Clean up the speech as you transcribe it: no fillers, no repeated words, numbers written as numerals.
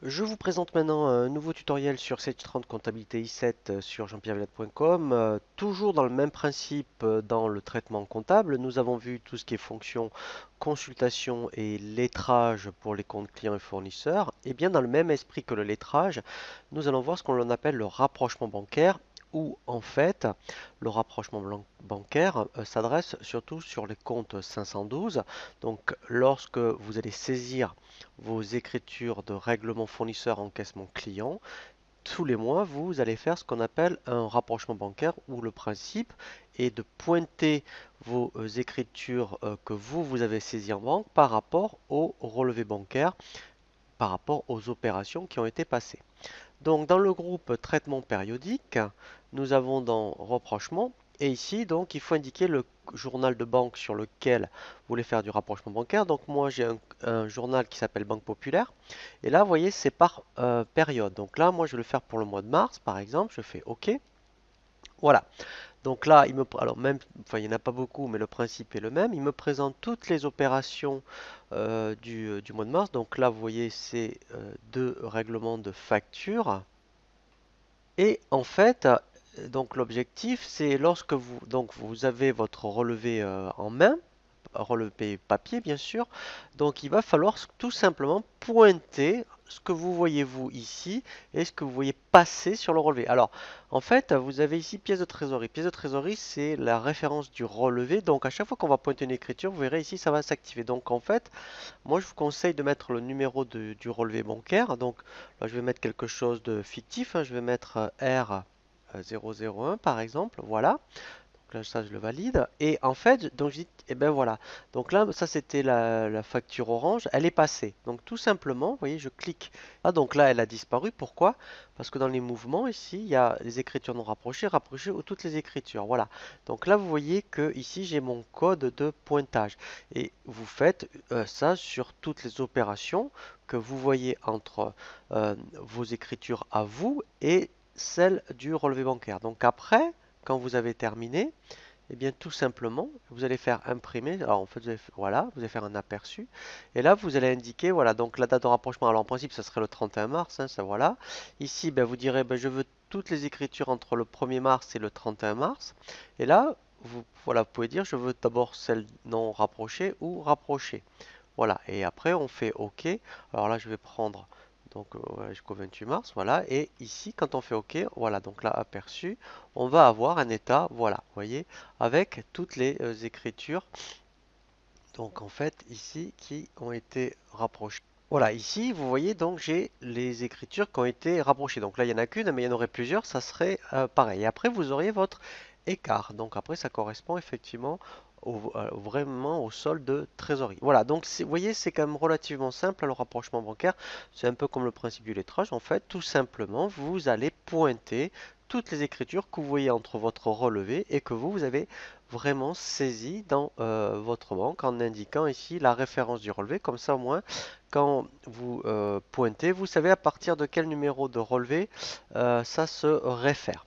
Je vous présente maintenant un nouveau tutoriel sur Sage 30 Comptabilité i7 sur jean-pierre-villette.com. Toujours dans le même principe dans le traitement comptable, nous avons vu tout ce qui est fonction consultation et lettrage pour les comptes clients et fournisseurs. Et bien dans le même esprit que le lettrage, nous allons voir ce qu'on appelle le rapprochement bancaire où en fait le rapprochement bancaire s'adresse surtout sur les comptes 512. Donc lorsque vous allez saisir vos écritures de règlement fournisseur encaissement client, tous les mois, vous allez faire ce qu'on appelle un rapprochement bancaire où le principe est de pointer vos écritures que vous avez saisies en banque par rapport au relevé bancaire, par rapport aux opérations qui ont été passées. Donc dans le groupe traitement périodique, nous avons dans rapprochement et ici donc il faut indiquer le journal de banque sur lequel vous voulez faire du rapprochement bancaire. Donc moi j'ai un journal qui s'appelle Banque Populaire et là vous voyez c'est par période. Donc là moi je vais le faire pour le mois de mars par exemple, je fais OK. Voilà. Donc là, alors même, enfin, il n'y en a pas beaucoup, mais le principe est le même. Il me présente toutes les opérations du mois de mars. Donc là, vous voyez, c'est deux règlements de facture. Et en fait, donc l'objectif, c'est lorsque vous avez votre relevé en main, relevé papier bien sûr, donc il va falloir tout simplement pointer ce que vous voyez vous ici et ce que vous voyez passer sur le relevé. Alors, en fait, vous avez ici pièce de trésorerie. Pièce de trésorerie, c'est la référence du relevé. Donc, à chaque fois qu'on va pointer une écriture, vous verrez ici, ça va s'activer. Donc, en fait, moi, je vous conseille de mettre le numéro du relevé bancaire. Donc, là, je vais mettre quelque chose de fictif, hein. Je vais mettre R 001 par exemple. Voilà. Donc là, ça, je le valide. Et en fait, donc je dis, et ben voilà. Donc là, ça, c'était la facture orange. Elle est passée. Donc tout simplement, vous voyez, je clique. Ah, donc là, elle a disparu. Pourquoi? Parce que dans les mouvements, ici, il y a les écritures non rapprochées, rapprochées ou toutes les écritures. Voilà. Donc là, vous voyez que ici, j'ai mon code de pointage. Et vous faites ça sur toutes les opérations que vous voyez entre vos écritures à vous et celles du relevé bancaire. Donc après, quand vous avez terminé, eh bien tout simplement, vous allez faire imprimer. Alors en fait, voilà, vous allez faire un aperçu. Et là, vous allez indiquer, voilà, donc la date de rapprochement. Alors en principe, ça serait le 31 mars, hein, ça voilà. Ici, ben, vous direz, ben, je veux toutes les écritures entre le 1er mars et le 31 mars. Et là, voilà, vous pouvez dire, je veux d'abord celle non rapprochée ou rapprochée. Voilà, et après on fait OK. Alors là, je vais prendre donc voilà, jusqu'au 28 mars, voilà. Et ici, quand on fait OK, voilà, donc là, aperçu, on va avoir un état, voilà, vous voyez, avec toutes les écritures, donc en fait, ici, qui ont été rapprochées. Voilà, ici, vous voyez, donc j'ai les écritures qui ont été rapprochées. Donc là, il n'y en a qu'une, mais il y en aurait plusieurs, ça serait pareil. Et après, vous auriez votre écart. Donc après, ça correspond effectivement vraiment au solde de trésorerie. Voilà, donc vous voyez, c'est quand même relativement simple, le rapprochement bancaire. C'est un peu comme le principe du lettrage. En fait, tout simplement, vous allez pointer toutes les écritures que vous voyez entre votre relevé et que vous avez vraiment saisi dans votre banque en indiquant ici la référence du relevé. Comme ça, au moins, quand vous pointez, vous savez à partir de quel numéro de relevé ça se réfère.